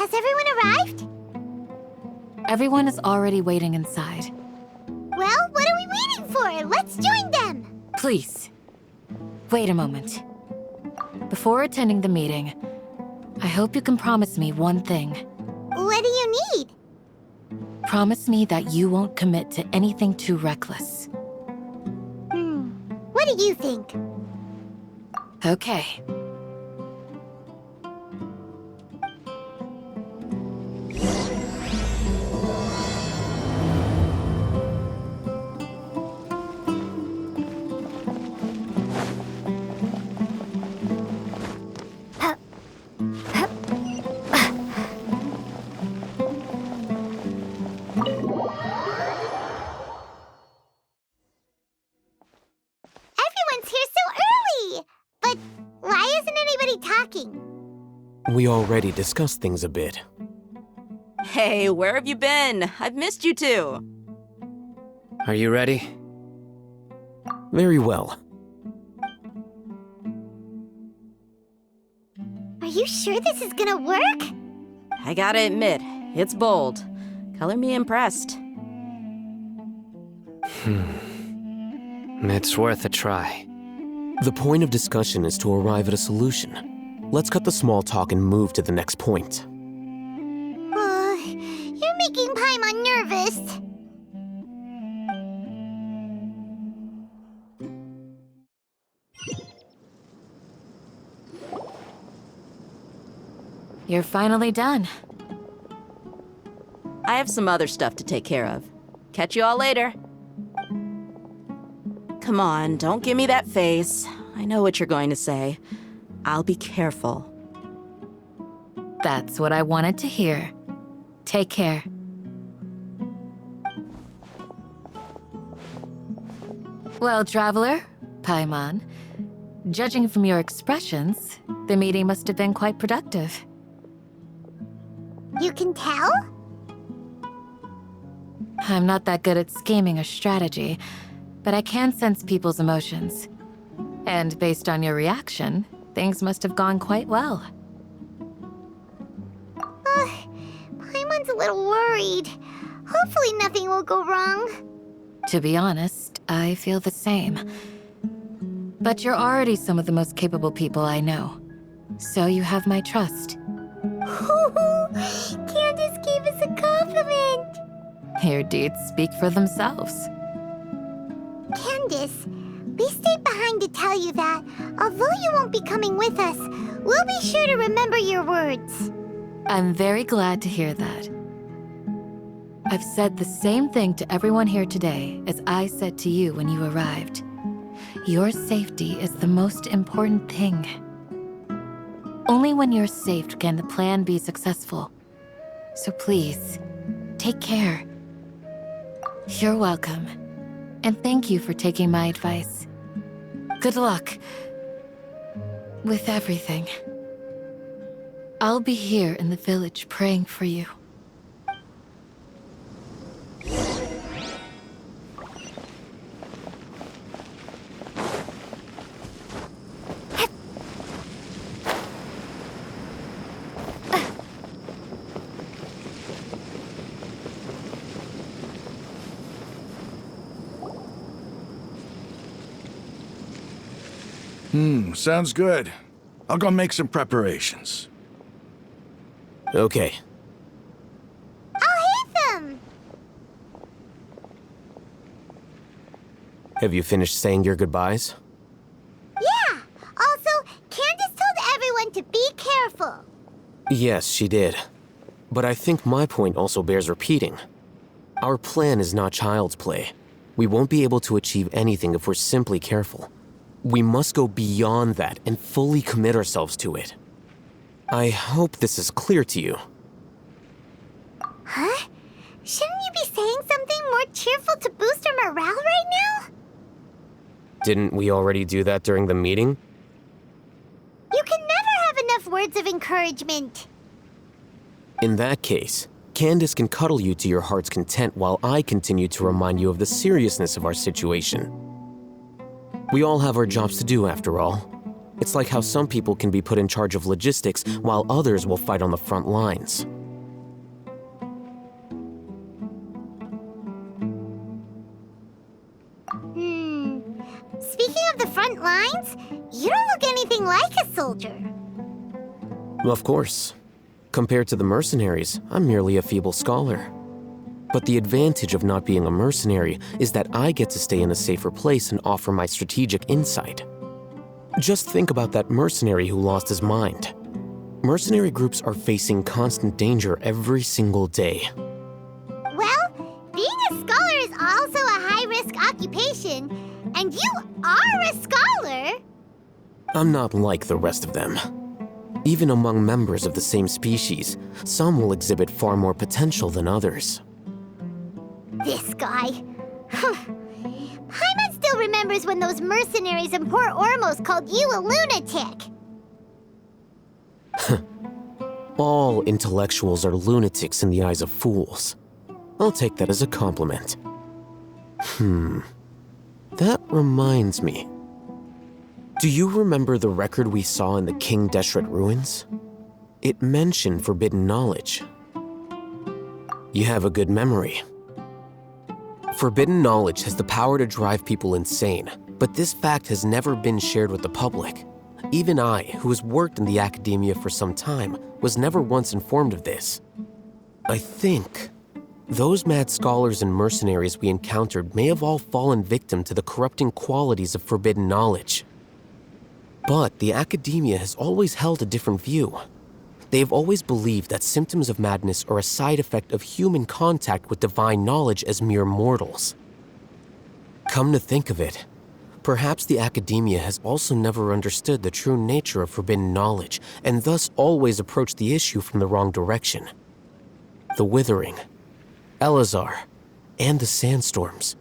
Has everyone arrived? Everyone is already waiting inside. Well, what are we waiting for? Let's join them! Please, wait a moment. Before attending the meeting, I hope you can promise me one thing. What do you need? Promise me that you won't commit to anything too reckless. What do you think? Okay. Everyone's here so early! But why isn't anybody talking? We already discussed things a bit. Hey, where have you been? I've missed you too. Are you ready? Very well. Are you sure this is gonna work? I gotta admit, it's bold. Color me impressed. It's worth a try. The point of discussion is to arrive at a solution. Let's cut the small talk and move to the next point. You're making Paimon nervous. You're finally done. I have some other stuff to take care of. Catch you all later. Come on, don't give me that face. I know what you're going to say. I'll be careful. That's what I wanted to hear. Take care. Well, Traveler, Paimon, judging from your expressions, the meeting must have been quite productive. You can tell? I'm not that good at scheming or strategy, but I can sense people's emotions. And based on your reaction, things must have gone quite well. Paimon's a little worried. Hopefully nothing will go wrong. To be honest, I feel the same. But you're already some of the most capable people I know. So you have my trust. Candace gave us a compliment! Your deeds speak for themselves. Candace, we stayed behind to tell you that, although you won't be coming with us, we'll be sure to remember your words. I'm very glad to hear that. I've said the same thing to everyone here today as I said to you when you arrived. Your safety is the most important thing. Only when you're safe can the plan be successful. So please, take care. You're welcome. And thank you for taking my advice. Good luck with everything. I'll be here in the village praying for you. Sounds good. I'll go make some preparations. Okay. I'll hit them! Have you finished saying your goodbyes? Yeah! Also, Candace told everyone to be careful. Yes, she did. But I think my point also bears repeating. Our plan is not child's play. We won't be able to achieve anything if we're simply careful. We must go beyond that and fully commit ourselves to it. I hope this is clear to you. Huh? Shouldn't you be saying something more cheerful to boost our morale right now? Didn't we already do that during the meeting? You can never have enough words of encouragement. In that case, Candace can cuddle you to your heart's content while I continue to remind you of the seriousness of our situation. We all have our jobs to do after all. It's like how some people can be put in charge of logistics while others will fight on the front lines. Speaking of the front lines, you don't look anything like a soldier. Of course. Compared to the mercenaries, I'm merely a feeble scholar. But the advantage of not being a mercenary is that I get to stay in a safer place and offer my strategic insight. Just think about that mercenary who lost his mind. Mercenary groups are facing constant danger every single day. Well, being a scholar is also a high-risk occupation, and you are a scholar! I'm not like the rest of them. Even among members of the same species, some will exhibit far more potential than others. This guy. Paimon still remembers when those mercenaries in Port Ormos called you a lunatic. All intellectuals are lunatics in the eyes of fools. I'll take that as a compliment. That reminds me. Do you remember the record we saw in the King Deshret ruins? It mentioned forbidden knowledge. You have a good memory. Forbidden knowledge has the power to drive people insane, but this fact has never been shared with the public. Even I, who has worked in the academia for some time, was never once informed of this. I think those mad scholars and mercenaries we encountered may have all fallen victim to the corrupting qualities of forbidden knowledge. But the academia has always held a different view. They have always believed that symptoms of madness are a side effect of human contact with divine knowledge as mere mortals. Come to think of it, perhaps the academia has also never understood the true nature of forbidden knowledge, and thus always approached the issue from the wrong direction. The Withering, Elazar, and the Sandstorms.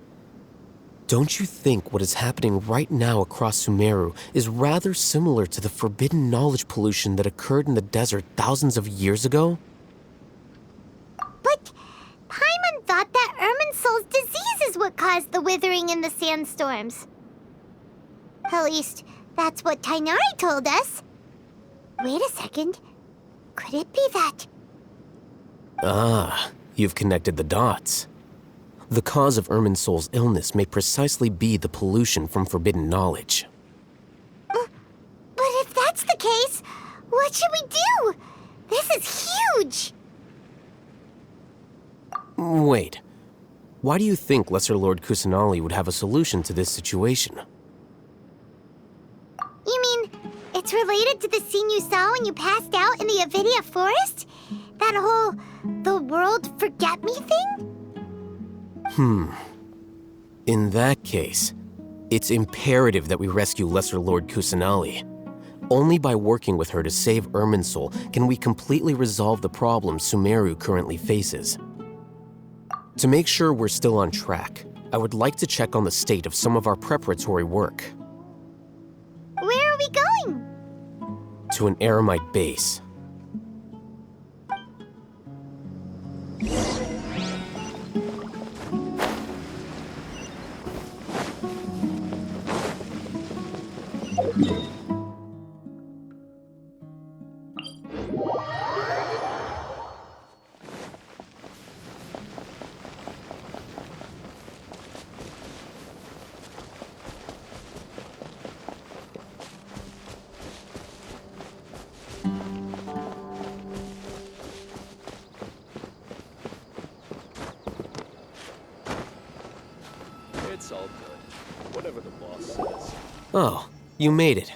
Don't you think what is happening right now across Sumeru is rather similar to the forbidden knowledge pollution that occurred in the desert thousands of years ago? But Paimon thought that Irminsul's disease is what caused the withering and the sandstorms. At least, that's what Tainari told us. Wait a second. Could it be that? Ah, you've connected the dots. The cause of Irminsul's illness may precisely be the pollution from forbidden knowledge. But if that's the case, what should we do? This is huge! Wait. Why do you think Lesser Lord Kusanali would have a solution to this situation? You mean, it's related to the scene you saw when you passed out in the Avidia forest? That whole, the world forget me thing? In that case, it's imperative that we rescue Lesser Lord Kusanali. Only by working with her to save Irminsul can we completely resolve the problems Sumeru currently faces. To make sure we're still on track, I would like to check on the state of some of our preparatory work. Where are we going? To an Eremite base. It's all good. Whatever the boss says. Oh, you made it.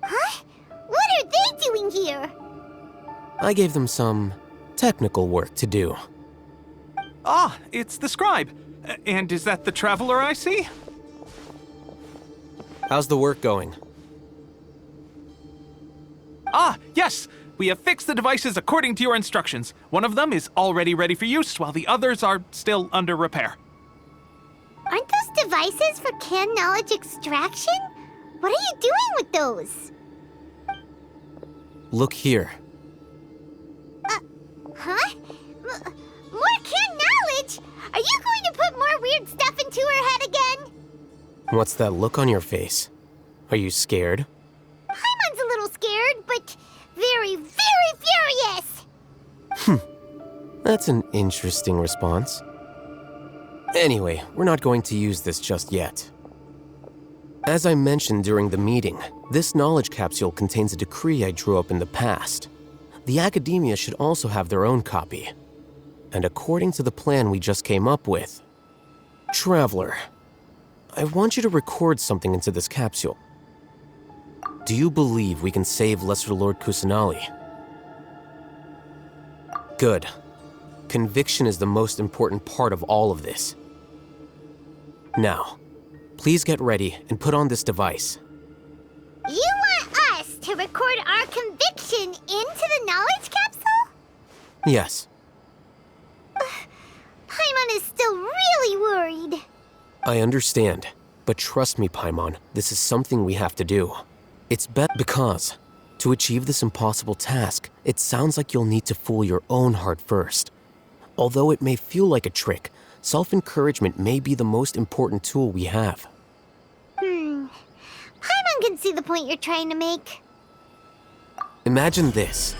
Huh? What are they doing here? I gave them some technical work to do. Ah, it's the scribe. And is that the traveler I see? How's the work going? Ah, yes! We have fixed the devices according to your instructions. One of them is already ready for use, while the others are still under repair. Aren't those devices for canned knowledge extraction? What are you doing with those? Look here. Huh? More canned knowledge? Are you going to put more weird stuff into her head again? What's that look on your face? Are you scared? That's an interesting response. Anyway, we're not going to use this just yet. As I mentioned during the meeting, this knowledge capsule contains a decree I drew up in the past. The academia should also have their own copy. And according to the plan we just came up with, Traveler, I want you to record something into this capsule. Do you believe we can save Lesser Lord Kusanali? Good. Conviction is the most important part of all of this. Now, please get ready and put on this device. You want us to record our conviction into the knowledge capsule? Yes. Paimon is still really worried. I understand, but trust me, Paimon, this is something we have to do. It's because, to achieve this impossible task, it sounds like you'll need to fool your own heart first. Although it may feel like a trick, self-encouragement may be the most important tool we have. Paimon can see the point you're trying to make. Imagine this.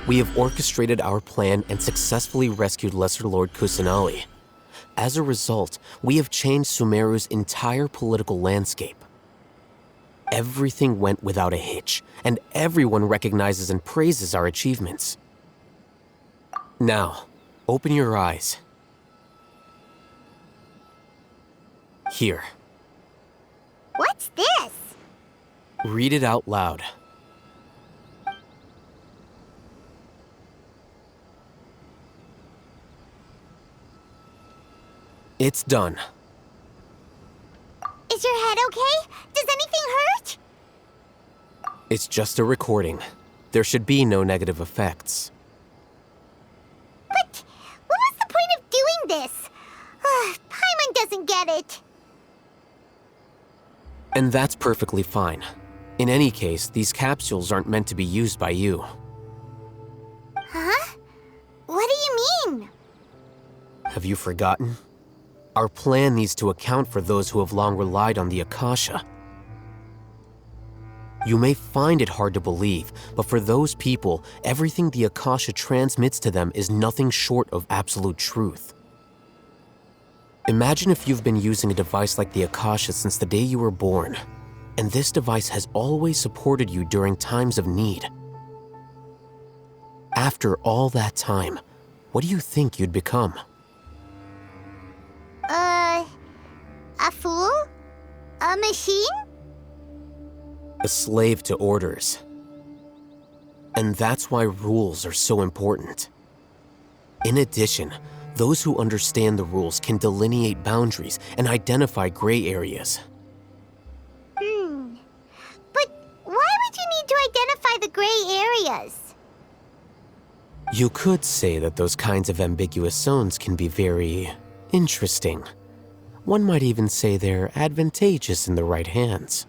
We have orchestrated our plan and successfully rescued Lesser Lord Kusanali. As a result, we have changed Sumeru's entire political landscape. Everything went without a hitch, and everyone recognizes and praises our achievements. Now, open your eyes. Here. What's this? Read it out loud. It's done. Is your head okay? Does anything hurt? It's just a recording. There should be no negative effects. But what was the point of doing this? Paimon doesn't get it. And that's perfectly fine. In any case, these capsules aren't meant to be used by you. Huh? What do you mean? Have you forgotten? Our plan needs to account for those who have long relied on the Akasha. You may find it hard to believe, but for those people, everything the Akasha transmits to them is nothing short of absolute truth. Imagine if you've been using a device like the Akasha since the day you were born, and this device has always supported you during times of need. After all that time, what do you think you'd become? A fool? A machine? A slave to orders. And that's why rules are so important. In addition, those who understand the rules can delineate boundaries and identify gray areas. But why would you need to identify the gray areas? You could say that those kinds of ambiguous zones can be very interesting. One might even say they're advantageous in the right hands.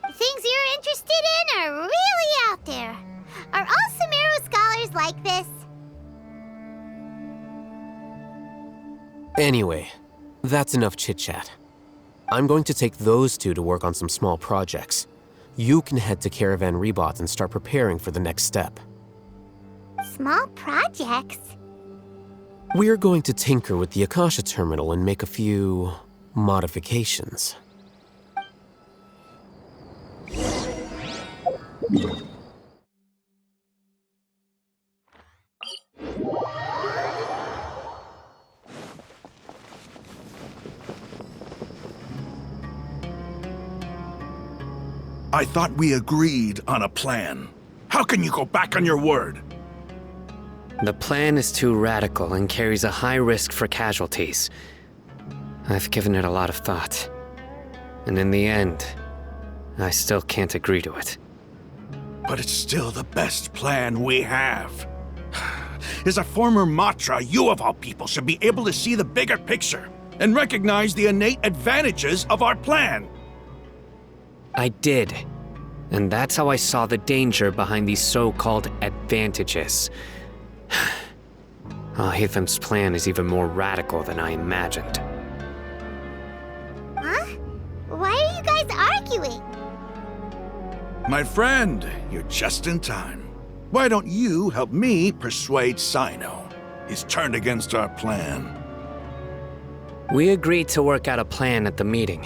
Things you're interested in are really out there. Are all Sumeru scholars like this? Anyway, that's enough chit-chat. I'm going to take those two to work on some small projects. You can head to Caravan Rebot and start preparing for the next step. Small projects? We're going to tinker with the Akasha terminal and make a few modifications. I thought we agreed on a plan. How can you go back on your word? The plan is too radical and carries a high risk for casualties. I've given it a lot of thought. And in the end, I still can't agree to it. But it's still the best plan we have. As a former Matra, you of all people should be able to see the bigger picture and recognize the innate advantages of our plan. I did. And that's how I saw the danger behind these so-called advantages. Hitham's plan is even more radical than I imagined. Huh? Why are you guys arguing? My friend, you're just in time. Why don't you help me persuade Sino? He's turned against our plan. We agreed to work out a plan at the meeting.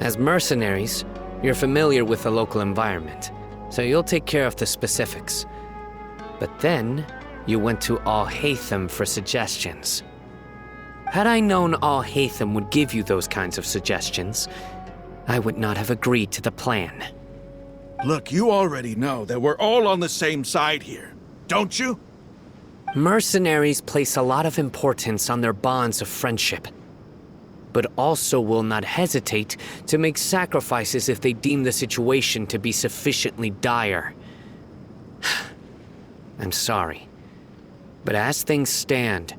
As mercenaries, you're familiar with the local environment, so you'll take care of the specifics. But then, you went to Al-Haytham for suggestions. Had I known Al-Haytham would give you those kinds of suggestions, I would not have agreed to the plan. Look, you already know that we're all on the same side here, don't you? Mercenaries place a lot of importance on their bonds of friendship, but also will not hesitate to make sacrifices if they deem the situation to be sufficiently dire. I'm sorry, but as things stand,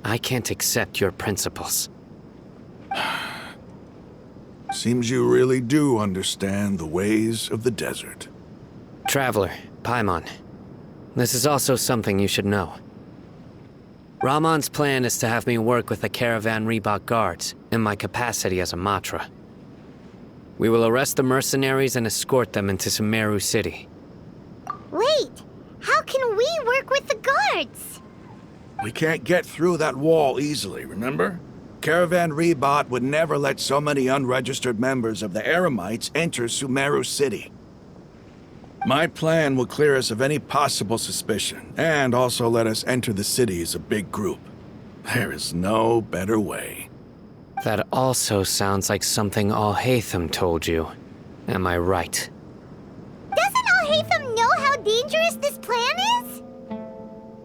I can't accept your principles. Seems you really do understand the ways of the desert. Traveler, Paimon, this is also something you should know. Ramon's plan is to have me work with the Caravan Reebok guards in my capacity as a Matra. We will arrest the mercenaries and escort them into Sumeru City. Wait, how can we work with the guards? We can't get through that wall easily, remember? Caravan Reebok would never let so many unregistered members of the Eremites enter Sumeru City. My plan will clear us of any possible suspicion, and also let us enter the city as a big group. There is no better way. That also sounds like something Al-Haytham told you. Am I right? Doesn't Al-Haytham know how dangerous this plan is?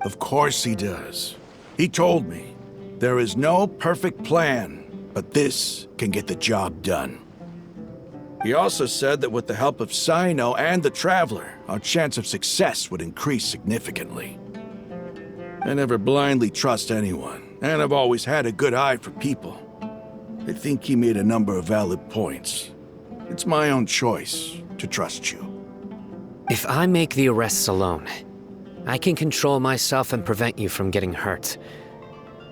Of course he does. He told me, there is no perfect plan, but this can get the job done. He also said that with the help of Sino and the Traveler, our chance of success would increase significantly. I never blindly trust anyone, and I've always had a good eye for people. I think he made a number of valid points. It's my own choice to trust you. If I make the arrests alone, I can control myself and prevent you from getting hurt.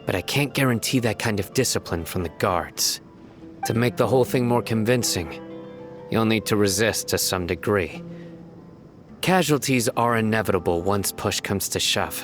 But I can't guarantee that kind of discipline from the guards. To make the whole thing more convincing, you'll need to resist to some degree. Casualties are inevitable once push comes to shove.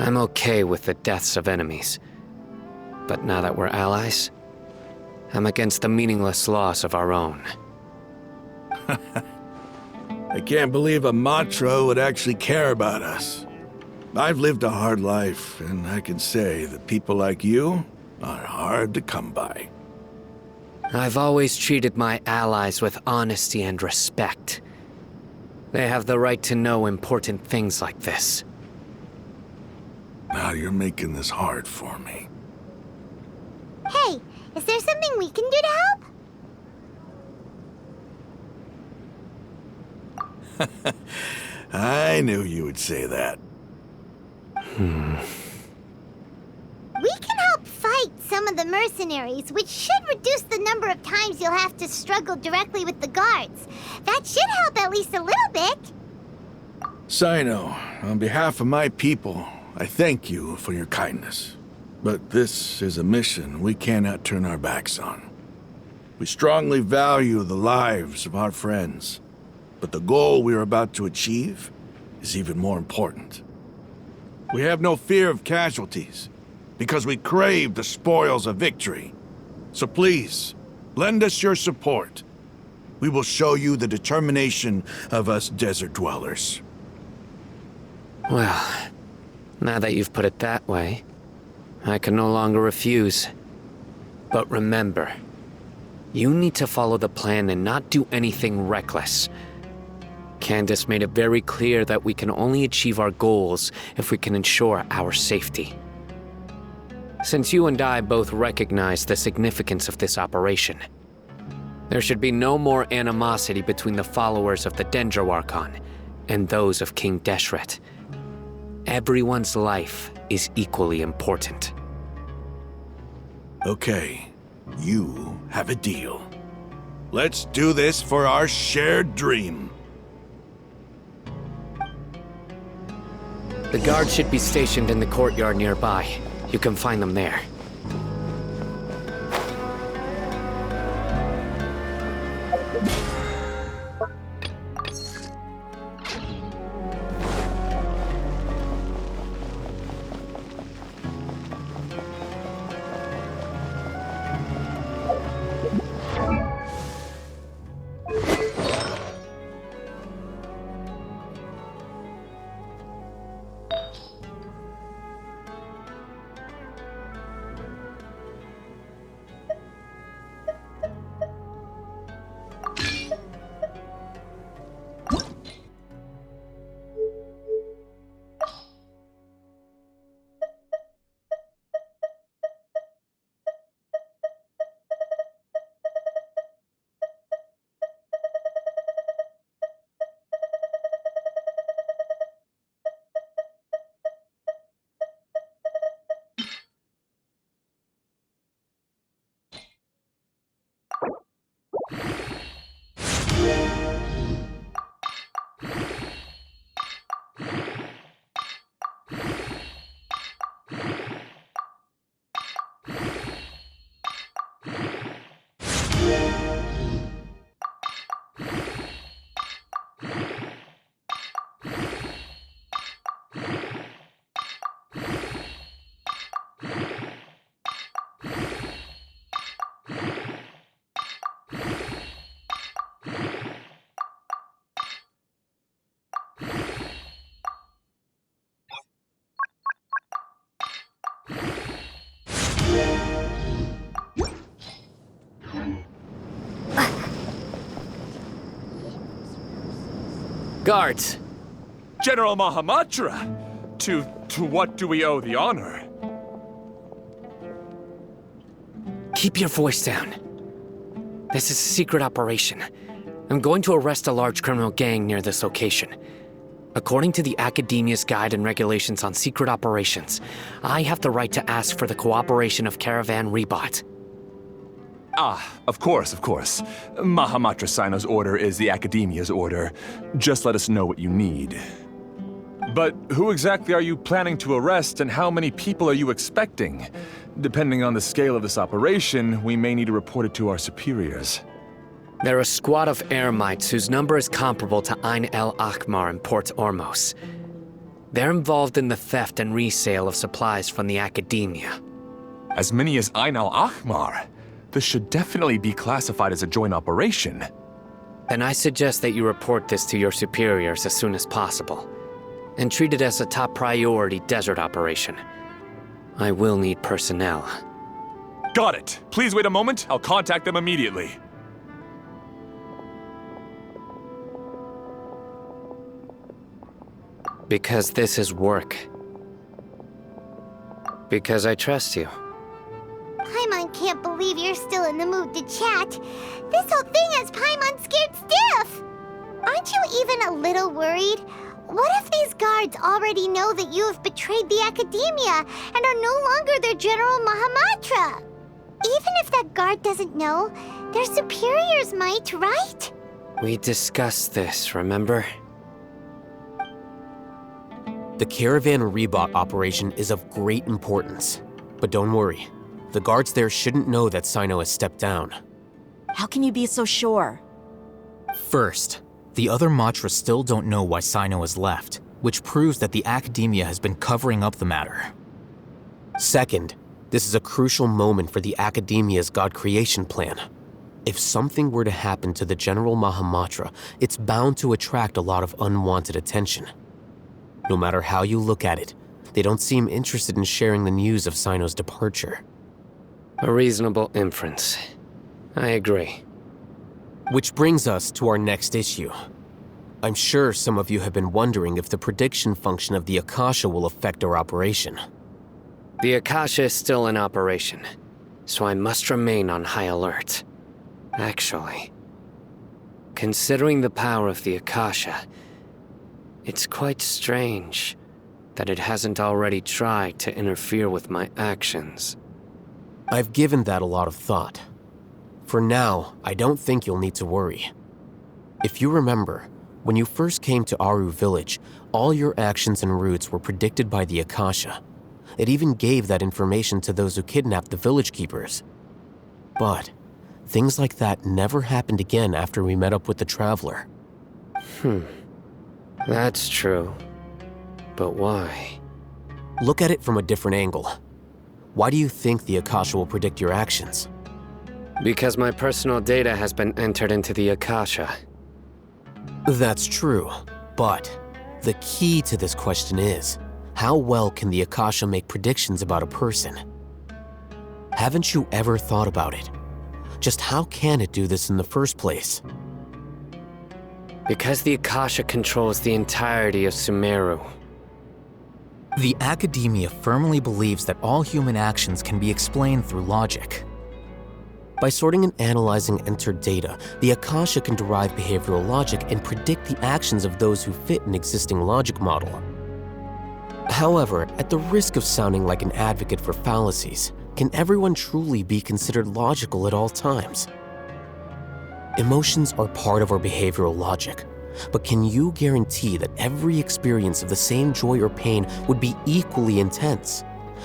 I'm okay with the deaths of enemies. But now that we're allies, I'm against the meaningless loss of our own. I can't believe a Matra would actually care about us. I've lived a hard life, and I can say that people like you are hard to come by. I've always treated my allies with honesty and respect. They have the right to know important things like this. Now you're making this hard for me. Hey, is there something we can do to help? I knew you would say that. We can help fight some of the mercenaries, which should reduce the number of times you'll have to struggle directly with the guards. That should help at least a little bit. Sino, on behalf of my people, I thank you for your kindness. But this is a mission we cannot turn our backs on. We strongly value the lives of our friends, but the goal we are about to achieve is even more important. We have no fear of casualties, because we crave the spoils of victory. So please, lend us your support. We will show you the determination of us desert dwellers. Well, now that you've put it that way, I can no longer refuse. But remember, you need to follow the plan and not do anything reckless. Candace made it very clear that we can only achieve our goals if we can ensure our safety. Since you and I both recognize the significance of this operation, there should be no more animosity between the followers of the Dendro Archon and those of King Deshret. Everyone's life is equally important. Okay, you have a deal. Let's do this for our shared dream. The guards should be stationed in the courtyard nearby. You can find them there. Guards! General Mahamatra! To what do we owe the honor? Keep your voice down. This is a secret operation. I'm going to arrest a large criminal gang near this location. According to the Academia's Guide and Regulations on Secret Operations, I have the right to ask for the cooperation of Caravan Rebot. Of course. Mahamatra Sino's order is the Academia's order. Just let us know what you need. But who exactly are you planning to arrest, and how many people are you expecting? Depending on the scale of this operation, we may need to report it to our superiors. They're a squad of Eremites whose number is comparable to Ain El Akhmar in Port Ormos. They're involved in the theft and resale of supplies from the Academia. As many as Ain El Akhmar? This should definitely be classified as a joint operation. Then I suggest that you report this to your superiors as soon as possible, and treat it as a top priority desert operation. I will need personnel. Got it. Please wait a moment. I'll contact them immediately. Because this is work. Because I trust you. Paimon can't believe you're still in the mood to chat. This whole thing has Paimon scared stiff. Aren't you even a little worried? What if these guards already know that you have betrayed the Academia and are no longer their General Mahamatra? Even if that guard doesn't know, their superiors might, right? We discussed this, remember? The Caravan Rebot operation is of great importance. But don't worry, the guards there shouldn't know that Sino has stepped down. How can you be so sure? First, the other Matra still don't know why Sino has left, which proves that the Academia has been covering up the matter. Second, this is a crucial moment for the Academia's God creation plan. If something were to happen to the General Mahamatra, it's bound to attract a lot of unwanted attention. No matter how you look at it, they don't seem interested in sharing the news of Sino's departure. A reasonable inference. I agree. Which brings us to our next issue. I'm sure some of you have been wondering if the prediction function of the Akasha will affect our operation. The Akasha is still in operation, so I must remain on high alert. Actually, considering the power of the Akasha, it's quite strange that it hasn't already tried to interfere with my actions. I've given that a lot of thought. For now, I don't think you'll need to worry. If you remember, when you first came to Aru Village, all your actions and routes were predicted by the Akasha. It even gave that information to those who kidnapped the village keepers. But things like that never happened again after we met up with the Traveler. That's true. But why? Look at it from a different angle. Why do you think the Akasha will predict your actions? Because my personal data has been entered into the Akasha. That's true, but the key to this question is, how well can the Akasha make predictions about a person? Haven't you ever thought about it? Just how can it do this in the first place? Because the Akasha controls the entirety of Sumeru. The academia firmly believes that all human actions can be explained through logic. By sorting and analyzing entered data, the Akasha can derive behavioral logic and predict the actions of those who fit an existing logic model. However, at the risk of sounding like an advocate for fallacies, can everyone truly be considered logical at all times? Emotions are part of our behavioral logic, but can you guarantee that every experience of the same joy or pain would be equally intense?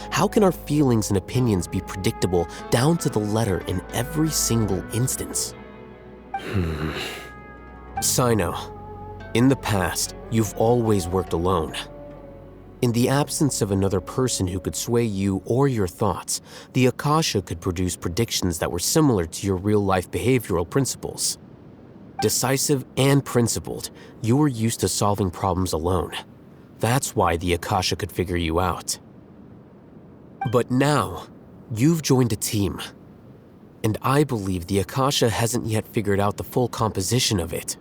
How can our feelings and opinions be predictable down to the letter in every single instance? Sino, in the past, you've always worked alone. In the absence of another person who could sway you or your thoughts, the Akasha could produce predictions that were similar to your real-life behavioral principles. Decisive and principled, you were used to solving problems alone. That's why the Akasha could figure you out. But now, you've joined a team. And I believe the Akasha hasn't yet figured out the full composition of it.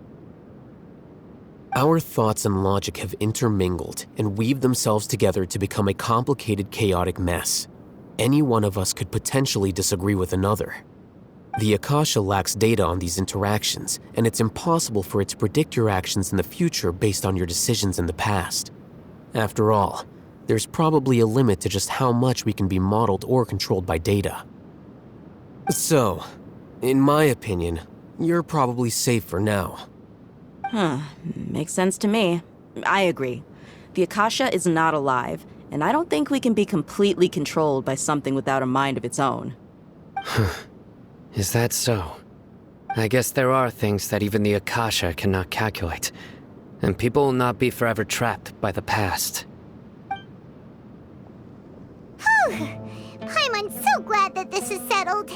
Our thoughts and logic have intermingled and weaved themselves together to become a complicated, chaotic mess. Any one of us could potentially disagree with another. The Akasha lacks data on these interactions, and it's impossible for it to predict your actions in the future based on your decisions in the past. After all, there's probably a limit to just how much we can be modeled or controlled by data. So, in my opinion, you're probably safe for now. Makes sense to me. I agree. The Akasha is not alive, and I don't think we can be completely controlled by something without a mind of its own. Is that so? I guess there are things that even the Akasha cannot calculate, and people will not be forever trapped by the past. I'm so glad that this is settled.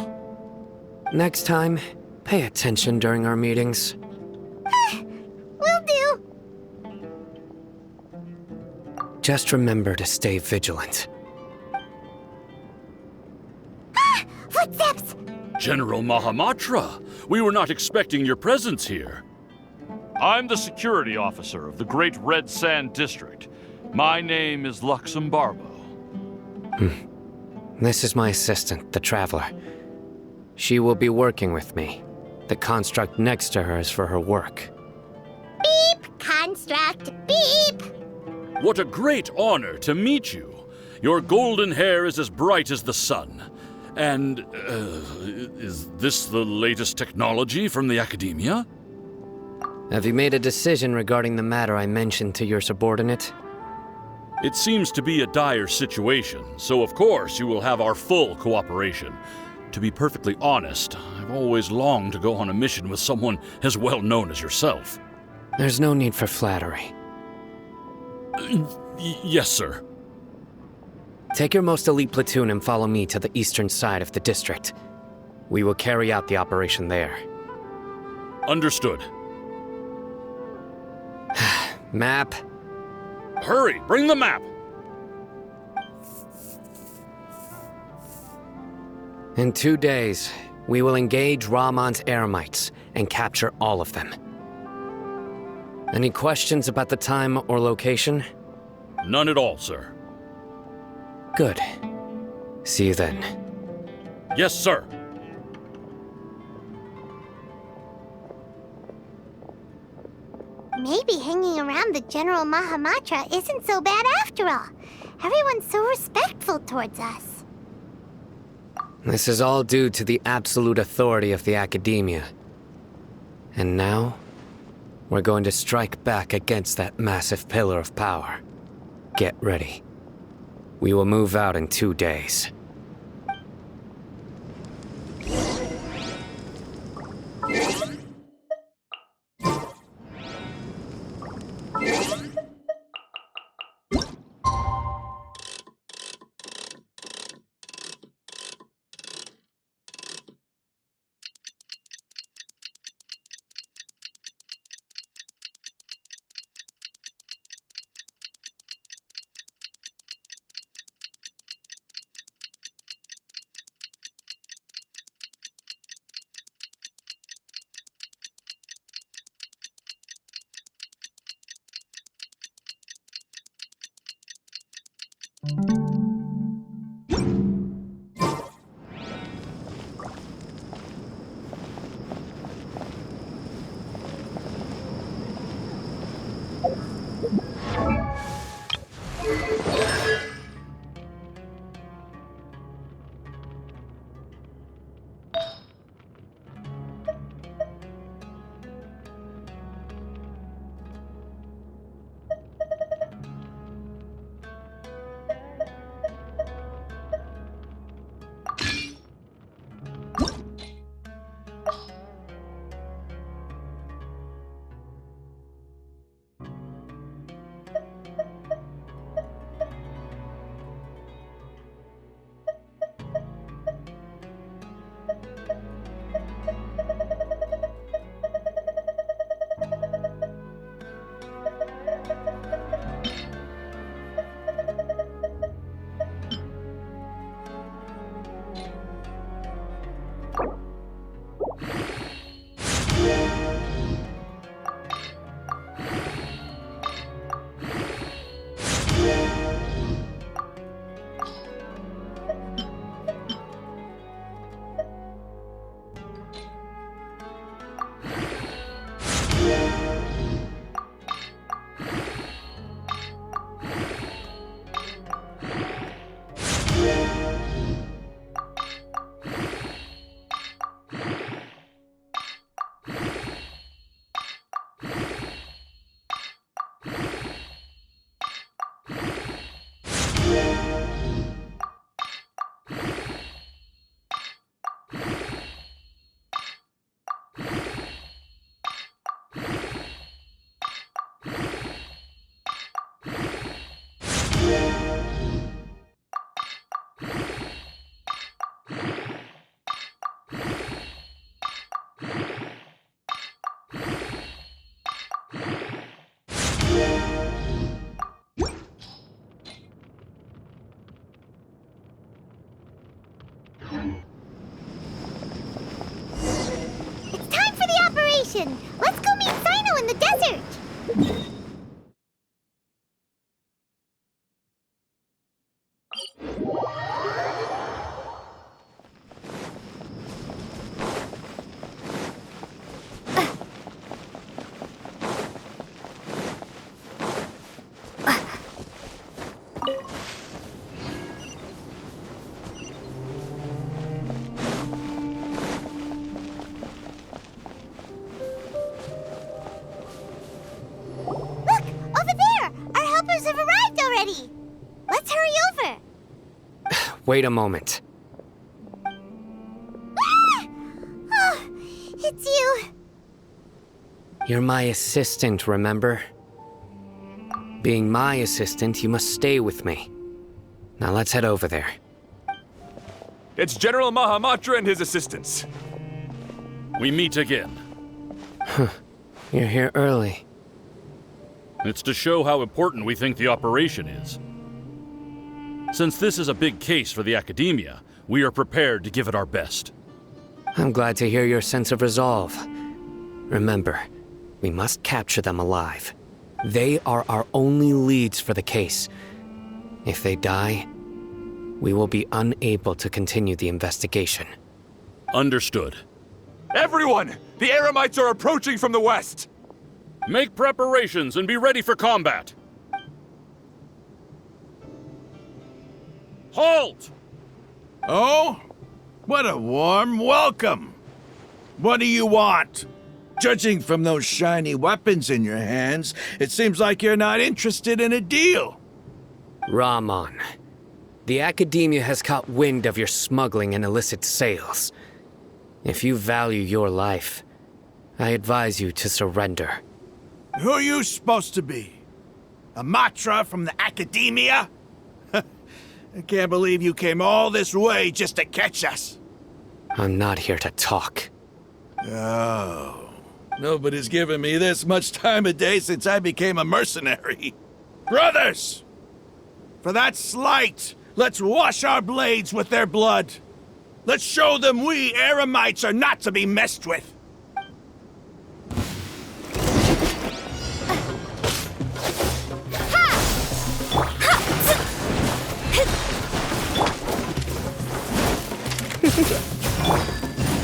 Next time, pay attention during our meetings. Will do. Just remember to stay vigilant. Footsteps! General Mahamatra, we were not expecting your presence here. I'm the security officer of the Great Red Sand District. My name is Luxembarbo. This is my assistant, the Traveler. She will be working with me. The construct next to her is for her work. Beep! Construct, beep! What a great honor to meet you. Your golden hair is as bright as the sun. And, is this the latest technology from the Academia? Have you made a decision regarding the matter I mentioned to your subordinate? It seems to be a dire situation, so of course you will have our full cooperation. To be perfectly honest, I've always longed to go on a mission with someone as well known as yourself. There's no need for flattery. Yes, sir. Take your most elite platoon and follow me to the eastern side of the district. We will carry out the operation there. Understood. Map. Hurry, bring the map! In 2 days, we will engage Rahman's Eremites and capture all of them. Any questions about the time or location? None at all, sir. Good. See you then. Yes, sir. Maybe hanging around the General Mahamatra isn't so bad after all. Everyone's so respectful towards us. This is all due to the absolute authority of the Academia. And now, we're going to strike back against that massive pillar of power. Get ready. We will move out in 2 days. It's time for the operation! Let's go meet Sino in the desert! Have arrived already! Let's hurry over! Wait a moment. Ah! Oh, it's you. You're my assistant, remember? Being my assistant, you must stay with me. Now let's head over there. It's General Mahamatra and his assistants. We meet again. You're here early. It's to show how important we think the operation is. Since this is a big case for the Academia, we are prepared to give it our best. I'm glad to hear your sense of resolve. Remember, We must capture them alive. They are our only leads for the case. If they die, we will be unable to continue the investigation. Understood. Everyone! The Eremites are approaching from the west! Make preparations and be ready for combat. Halt! Oh? What a warm welcome! What do you want? Judging from those shiny weapons in your hands, it seems like you're not interested in a deal. Rahman, the Academia has caught wind of your smuggling and illicit sales. If you value your life, I advise you to surrender. Who are you supposed to be? A Matra from the Academia? I can't believe you came all this way just to catch us. I'm not here to talk. Oh. Nobody's given me this much time of day since I became a mercenary. Brothers! For that slight, let's wash our blades with their blood. Let's show them we Eremites are not to be messed with.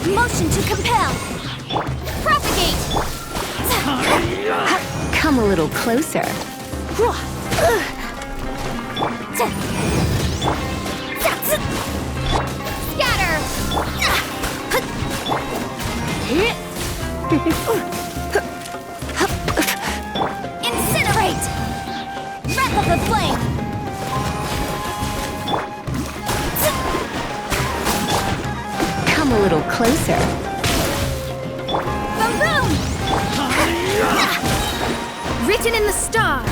Motion to compel. Propagate. Come a little closer. Scatter. Incinerate. Wreath of the flame. Come a little closer. Boom boom. Written in the stars.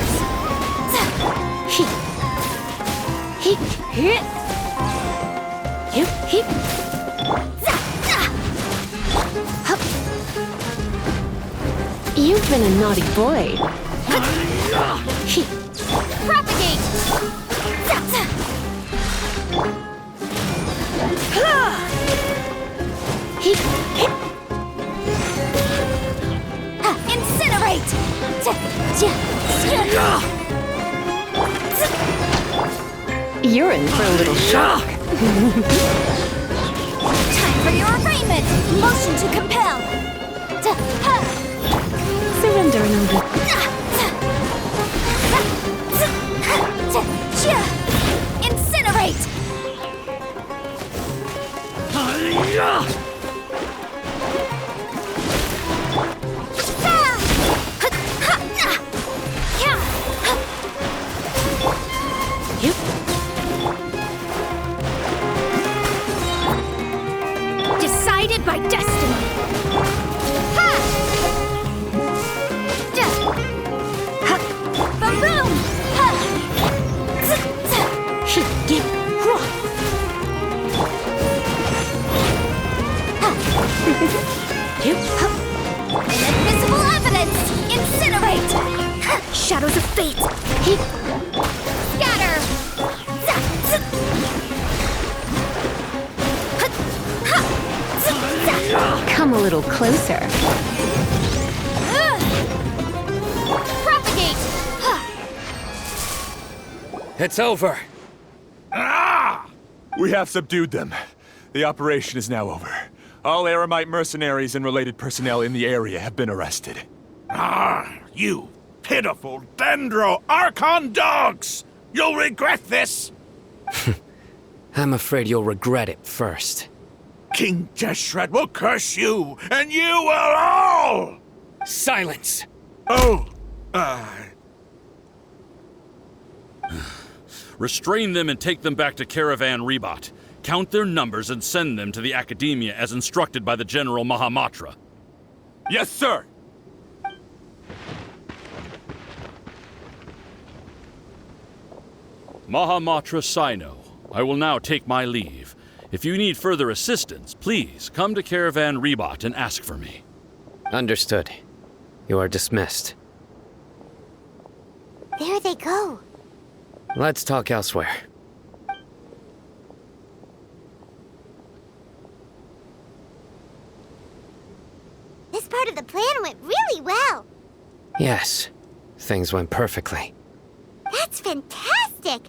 You've been a naughty boy. Propagate. Incinerate. You're in for a little shock. Time for your arraignment. Motion to compel. Surrender, Nobi. Incinerate. Decided by destiny. Boom boom. Inadmissible evidence! Incinerate! Shadows of fate! Scatter! Come a little closer. Propagate! It's over. Ah! We have subdued them. The operation is now over. All Eremite mercenaries and related personnel in the area have been arrested. Ah, you pitiful Dendro Archon dogs! You'll regret this! I'm afraid you'll regret it first. King Jeshret will curse you, and you will all! Silence! Oh, Restrain them and take them back to Caravan Rebot. Count their numbers and send them to the Academia as instructed by the General Mahamatra. Yes, sir! Mahamatra Sino, I will now take my leave. If you need further assistance, please come to Caravan Rebot and ask for me. Understood. You are dismissed. There they go. Let's talk elsewhere. This part of the plan went really well. Yes, things went perfectly. That's fantastic!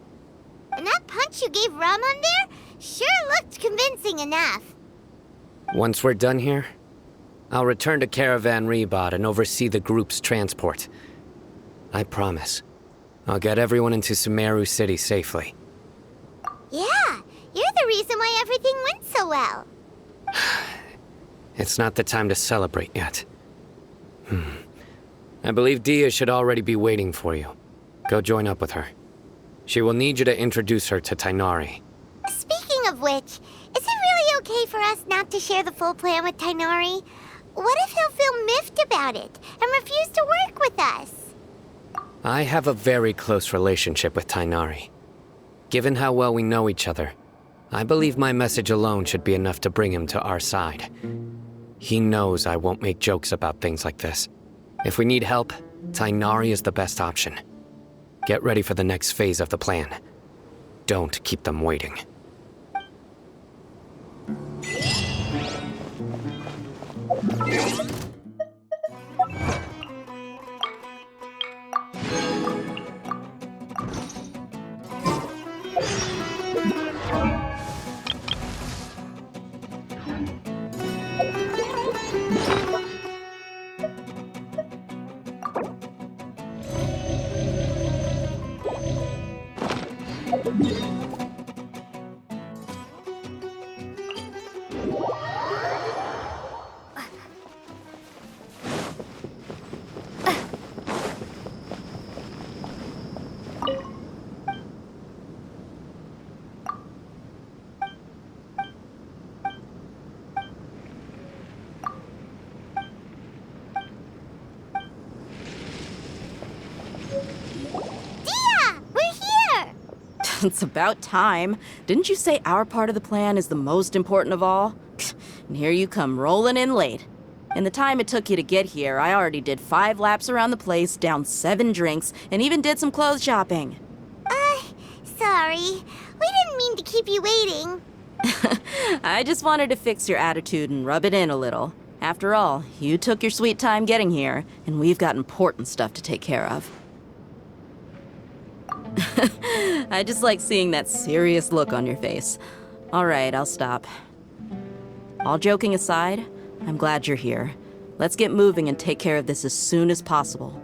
And that punch you gave Ramon there sure looked convincing enough. Once we're done here, I'll return to Caravan Rebot and oversee the group's transport. I promise. I'll get everyone into Sumeru City safely. Yeah, you're the reason why everything went so well. It's not the time to celebrate yet. I believe Dia should already be waiting for you. Go join up with her. She will need you to introduce her to Tainari. Speaking of which, is it really okay for us not to share the full plan with Tainari? What if he'll feel miffed about it and refuse to work with us? I have a very close relationship with Tainari. Given how well we know each other, I believe my message alone should be enough to bring him to our side. He knows I won't make jokes about things like this. If we need help, Tainari is the best option. Get ready for the next phase of the plan. Don't keep them waiting. It's about time. Didn't you say our part of the plan is the most important of all? And here you come rolling in late. In the time it took you to get here, I already did 5 laps around the place, downed 7 drinks, and even did some clothes shopping. Sorry. We didn't mean to keep you waiting. I just wanted to fix your attitude and rub it in a little. After all, you took your sweet time getting here, and we've got important stuff to take care of. I just like seeing that serious look on your face. All right, I'll stop. All joking aside, I'm glad you're here. Let's get moving and take care of this as soon as possible.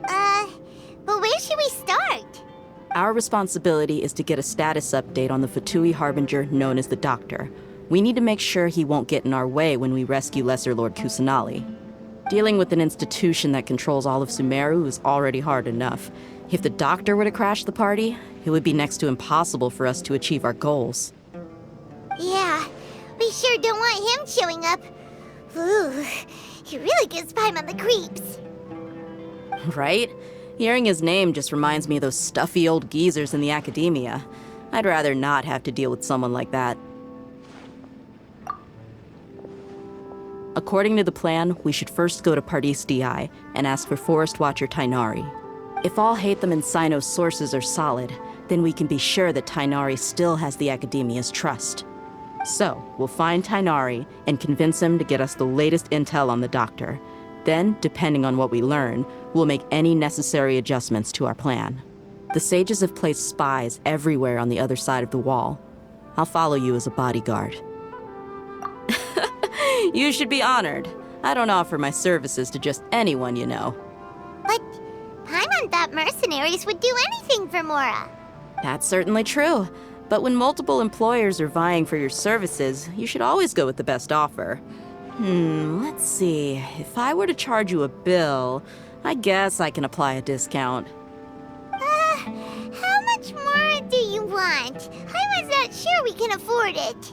But where should we start? Our responsibility is to get a status update on the Fatui Harbinger known as the Doctor. We need to make sure he won't get in our way when we rescue Lesser Lord Kusanali. Dealing with an institution that controls all of Sumeru is already hard enough. If the Doctor were to crash the party, it would be next to impossible for us to achieve our goals. Yeah, we sure don't want him showing up. Ooh, he really gives Paimon the creeps. Right? Hearing his name just reminds me of those stuffy old geezers in the academia. I'd rather not have to deal with someone like that. According to the plan, we should first go to Pardis Di and ask for Forest Watcher Tainari. If all Hatham and Sino's sources are solid, then we can be sure that Tainari still has the Academia's trust. So, we'll find Tainari and convince him to get us the latest intel on the Doctor. Then, depending on what we learn, we'll make any necessary adjustments to our plan. The sages have placed spies everywhere on the other side of the wall. I'll follow you as a bodyguard. You should be honored. I don't offer my services to just anyone you know. But Paimon thought mercenaries would do anything for Mora. That's certainly true. But when multiple employers are vying for your services, you should always go with the best offer. Let's see. If I were to charge you a bill, I guess I can apply a discount. How much more do you want? I was not sure we can afford it.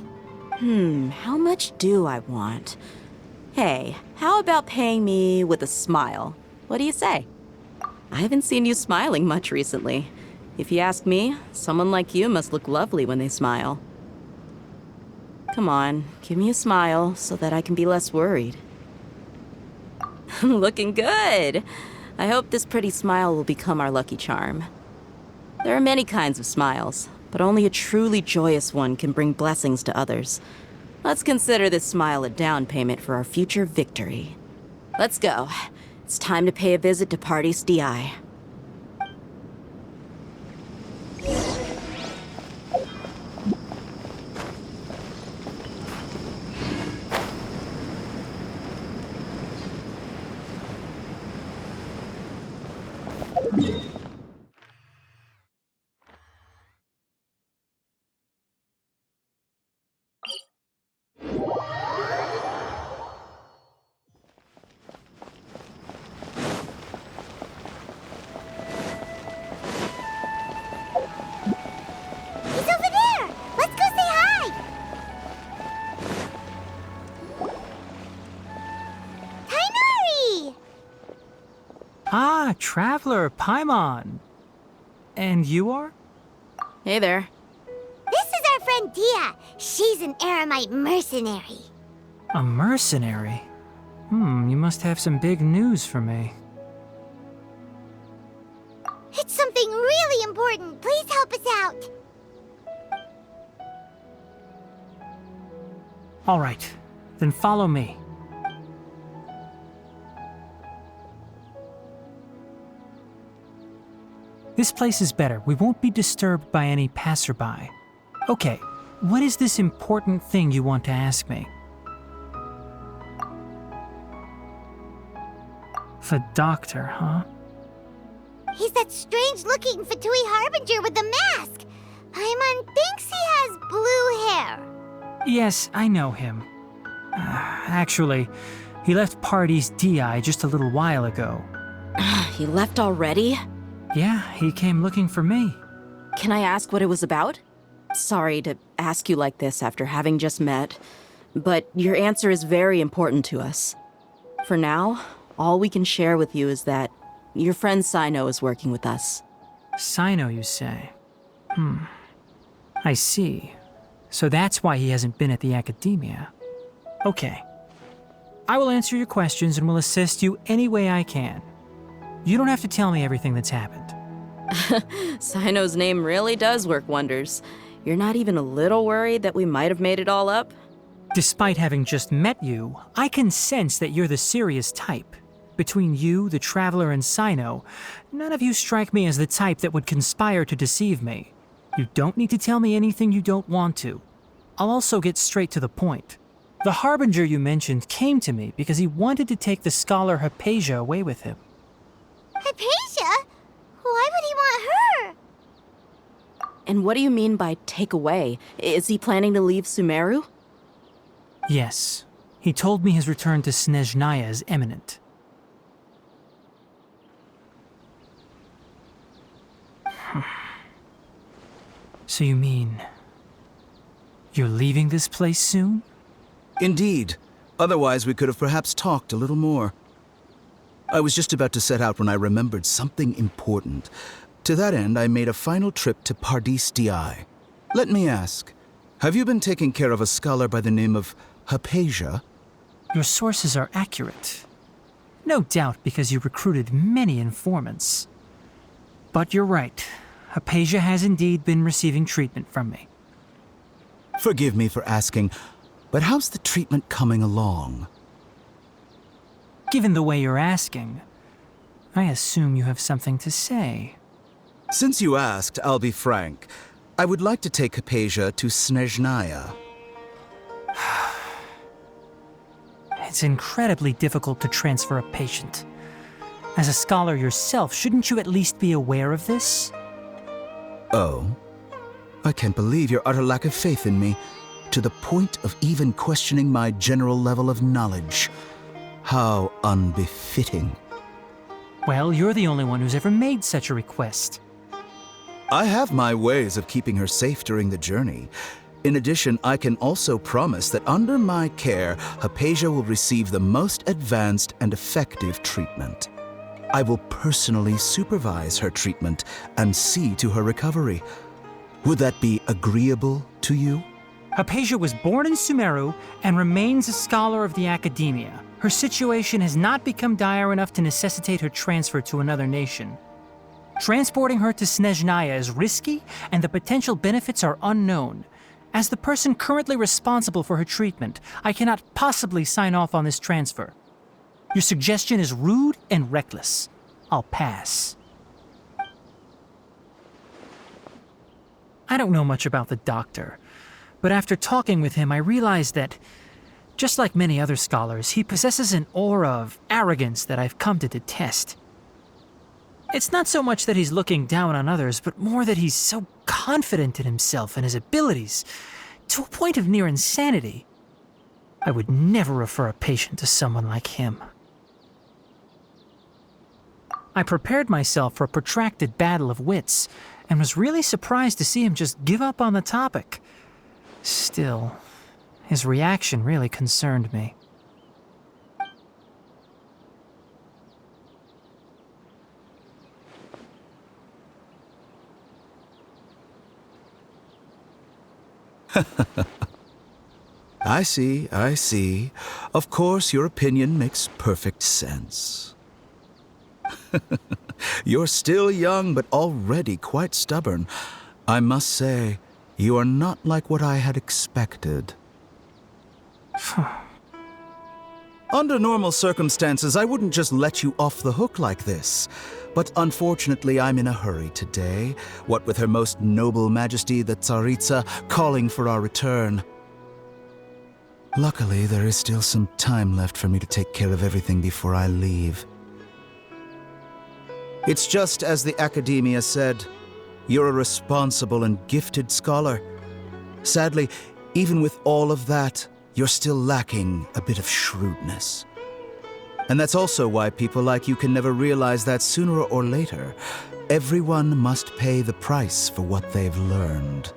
How much do I want? Hey, how about paying me with a smile? What do you say? I haven't seen you smiling much recently. If you ask me, someone like you must look lovely when they smile. Come on, give me a smile so that I can be less worried. Looking good! I hope this pretty smile will become our lucky charm. There are many kinds of smiles, but only a truly joyous one can bring blessings to others. Let's consider this smile a down payment for our future victory. Let's go. It's time to pay a visit to Pardis DI. He's over there! Let's go say hi! Tainari! Ah, Traveler, Paimon. And you are? Hey there. This is our friend Dia. She's an Aramite mercenary. A mercenary? You must have some big news for me. It's something really important. Please help us out. All right, then follow me. This place is better. We won't be disturbed by any passerby. Okay, what is this important thing you want to ask me? The doctor, huh? He's that strange-looking Fatui Harbinger with the mask. Paimon thinks he has blue hair. Yes, I know him. Actually, he left Pardis DI just a little while ago. He left already? Yeah, he came looking for me. Can I ask what it was about? Sorry to ask you like this after having just met, but your answer is very important to us. For now, all we can share with you is that your friend Sino is working with us. Sino, you say? I see. So that's why he hasn't been at the academia. Okay. I will answer your questions and will assist you any way I can. You don't have to tell me everything that's happened. Sino's name really does work wonders. You're not even a little worried that we might have made it all up? Despite having just met you, I can sense that you're the serious type. Between you, the Traveler, and Sino, none of you strike me as the type that would conspire to deceive me. You don't need to tell me anything you don't want to. I'll also get straight to the point. The Harbinger you mentioned came to me because he wanted to take the scholar Hypatia away with him. Hypatia? Why would he want her? And what do you mean by take away? Is he planning to leave Sumeru? Yes. He told me his return to Snezhnaya is imminent. So you mean... you're leaving this place soon? Indeed. Otherwise, we could have perhaps talked a little more. I was just about to set out when I remembered something important. To that end, I made a final trip to Pardis DI. Let me ask, have you been taking care of a scholar by the name of Hypatia? Your sources are accurate. No doubt because you recruited many informants. But you're right. Hypatia has indeed been receiving treatment from me. Forgive me for asking, but how's the treatment coming along? Given the way you're asking, I assume you have something to say. Since you asked, I'll be frank. I would like to take Hypatia to Snezhnaya. It's incredibly difficult to transfer a patient. As a scholar yourself, shouldn't you at least be aware of this? Oh? I can't believe your utter lack of faith in me, to the point of even questioning my general level of knowledge. How unbefitting. Well, you're the only one who's ever made such a request. I have my ways of keeping her safe during the journey. In addition, I can also promise that under my care, Hypatia will receive the most advanced and effective treatment. I will personally supervise her treatment and see to her recovery. Would that be agreeable to you? Hypatia was born in Sumeru and remains a scholar of the academia. Her situation has not become dire enough to necessitate her transfer to another nation. Transporting her to Snezhnaya is risky, and the potential benefits are unknown. As the person currently responsible for her treatment, I cannot possibly sign off on this transfer. Your suggestion is rude and reckless. I'll pass. I don't know much about the doctor, but after talking with him, I realized that, just like many other scholars, he possesses an aura of arrogance that I've come to detest. It's not so much that he's looking down on others, but more that he's so confident in himself and his abilities, to a point of near insanity. I would never refer a patient to someone like him. I prepared myself for a protracted battle of wits, and was really surprised to see him just give up on the topic. Still, his reaction really concerned me. I see. Of course, your opinion makes perfect sense. You're still young, but already quite stubborn. I must say, you are not like what I had expected. Under normal circumstances, I wouldn't just let you off the hook like this. But unfortunately, I'm in a hurry today, what with Her Most Noble Majesty the Tsaritsa calling for our return. Luckily, there is still some time left for me to take care of everything before I leave. It's just as the Academia said, you're a responsible and gifted scholar. Sadly, even with all of that, you're still lacking a bit of shrewdness. And that's also why people like you can never realize that sooner or later, everyone must pay the price for what they've learned.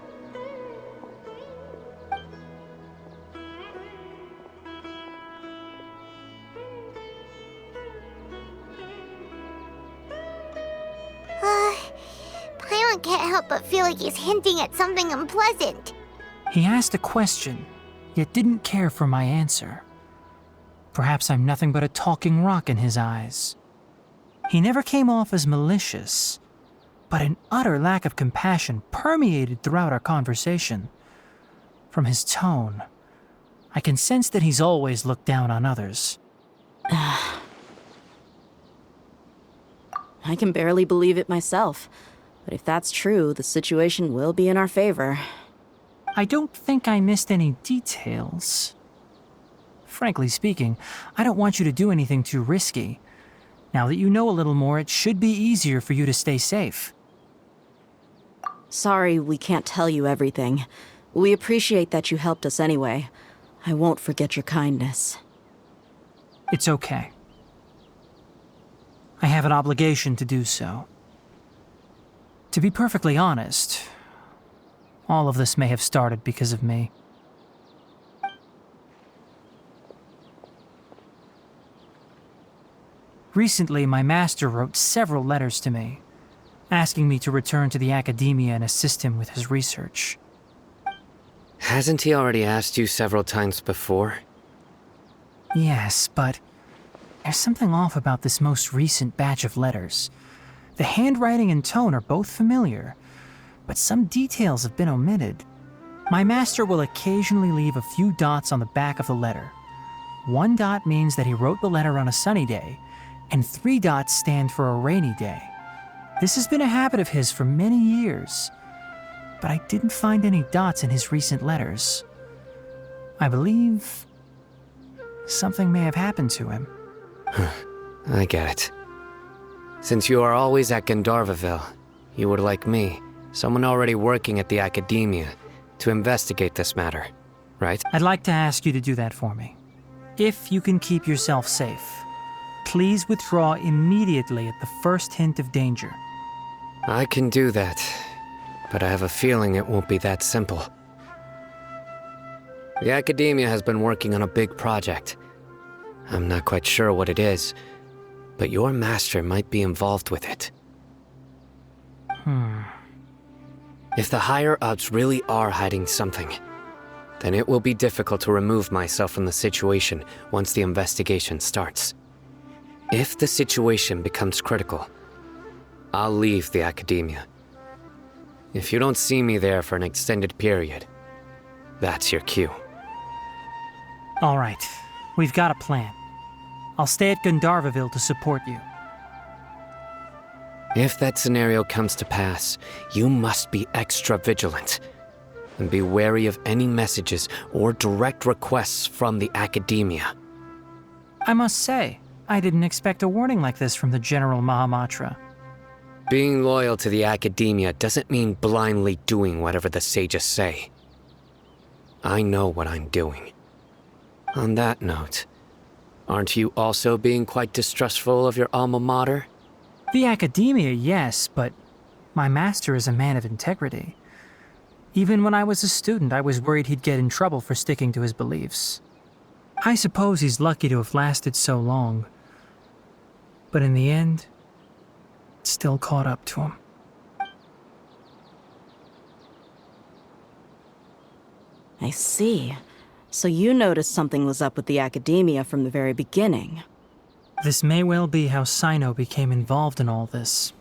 Paimon can't help but feel like he's hinting at something unpleasant. He asked a question, yet didn't care for my answer. Perhaps I'm nothing but a talking rock in his eyes. He never came off as malicious, but an utter lack of compassion permeated throughout our conversation. From his tone, I can sense that he's always looked down on others. I can barely believe it myself, but if that's true, the situation will be in our favor. I don't think I missed any details. Frankly speaking, I don't want you to do anything too risky. Now that you know a little more, it should be easier for you to stay safe. Sorry we can't tell you everything. We appreciate that you helped us anyway. I won't forget your kindness. It's okay. I have an obligation to do so. To be perfectly honest, all of this may have started because of me. Recently, my master wrote several letters to me, asking me to return to the Academia and assist him with his research. Hasn't he already asked you several times before? Yes, but there's something off about this most recent batch of letters. The handwriting and tone are both familiar, but some details have been omitted. My master will occasionally leave a few dots on the back of the letter. 1 dot means that he wrote the letter on a sunny day, and 3 dots stand for a rainy day. This has been a habit of his for many years, but I didn't find any dots in his recent letters. I believe something may have happened to him. I get it. Since you are always at Gandharvaville, you would like me, someone already working at the Academia, to investigate this matter, right? I'd like to ask you to do that for me. If you can keep yourself safe, please withdraw immediately at the first hint of danger. I can do that, but I have a feeling it won't be that simple. The Academia has been working on a big project. I'm not quite sure what it is, but your master might be involved with it. If the higher-ups really are hiding something, then it will be difficult to remove myself from the situation once the investigation starts. If the situation becomes critical, I'll leave the Academia. If you don't see me there for an extended period, that's your cue. All right, we've got a plan. I'll stay at Gandharvaville to support you. If that scenario comes to pass, you must be extra vigilant. And be wary of any messages or direct requests from the Academia. I must say, I didn't expect a warning like this from the General Mahamatra. Being loyal to the Academia doesn't mean blindly doing whatever the sages say. I know what I'm doing. On that note, aren't you also being quite distrustful of your alma mater? The Academia, yes, but my master is a man of integrity. Even when I was a student, I was worried he'd get in trouble for sticking to his beliefs. I suppose he's lucky to have lasted so long. But in the end, it still caught up to him. I see. So you noticed something was up with the Academia from the very beginning. This may well be how Sino became involved in all this.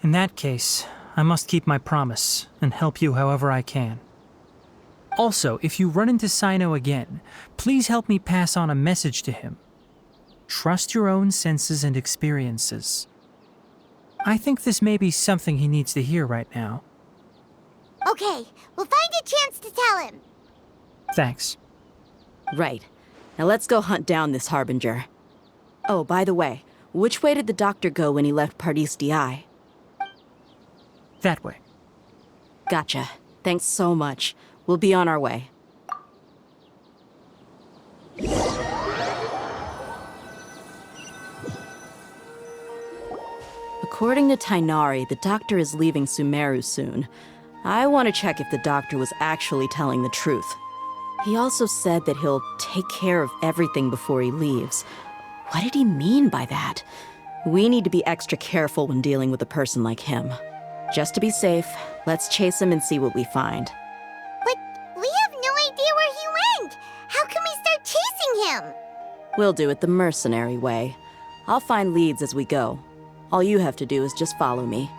In that case, I must keep my promise and help you however I can. Also, if you run into Sino again, please help me pass on a message to him. Trust your own senses and experiences. I think this may be something he needs to hear right now. Okay, we'll find a chance to tell him. Thanks. Right. Now let's go hunt down this Harbinger. Oh, by the way, which way did the doctor go when he left Pardis Di? That way. Gotcha. Thanks so much. We'll be on our way. According to Tainari, the doctor is leaving Sumeru soon. I want to check if the doctor was actually telling the truth. He also said that he'll take care of everything before he leaves. What did he mean by that? We need to be extra careful when dealing with a person like him. Just to be safe, let's chase him and see what we find. But we have no idea where he went. How can we start chasing him? We'll do it the mercenary way. I'll find leads as we go. All you have to do is just follow me.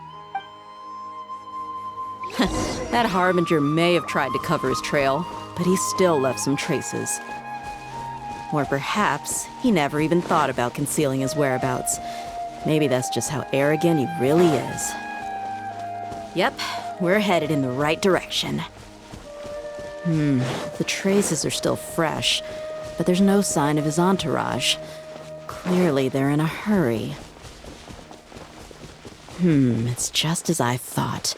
That Harbinger may have tried to cover his trail, but he still left some traces. Or perhaps he never even thought about concealing his whereabouts. Maybe that's just how arrogant he really is. Yep, we're headed in the right direction. The traces are still fresh, but there's no sign of his entourage. Clearly they're in a hurry. It's just as I thought.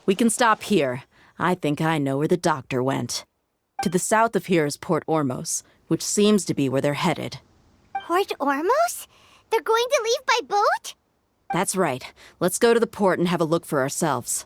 We can stop here. I think I know where the doctor went. To the south of here is Port Ormos, which seems to be where they're headed. Port Ormos? They're going to leave by boat? That's right. Let's go to the port and have a look for ourselves.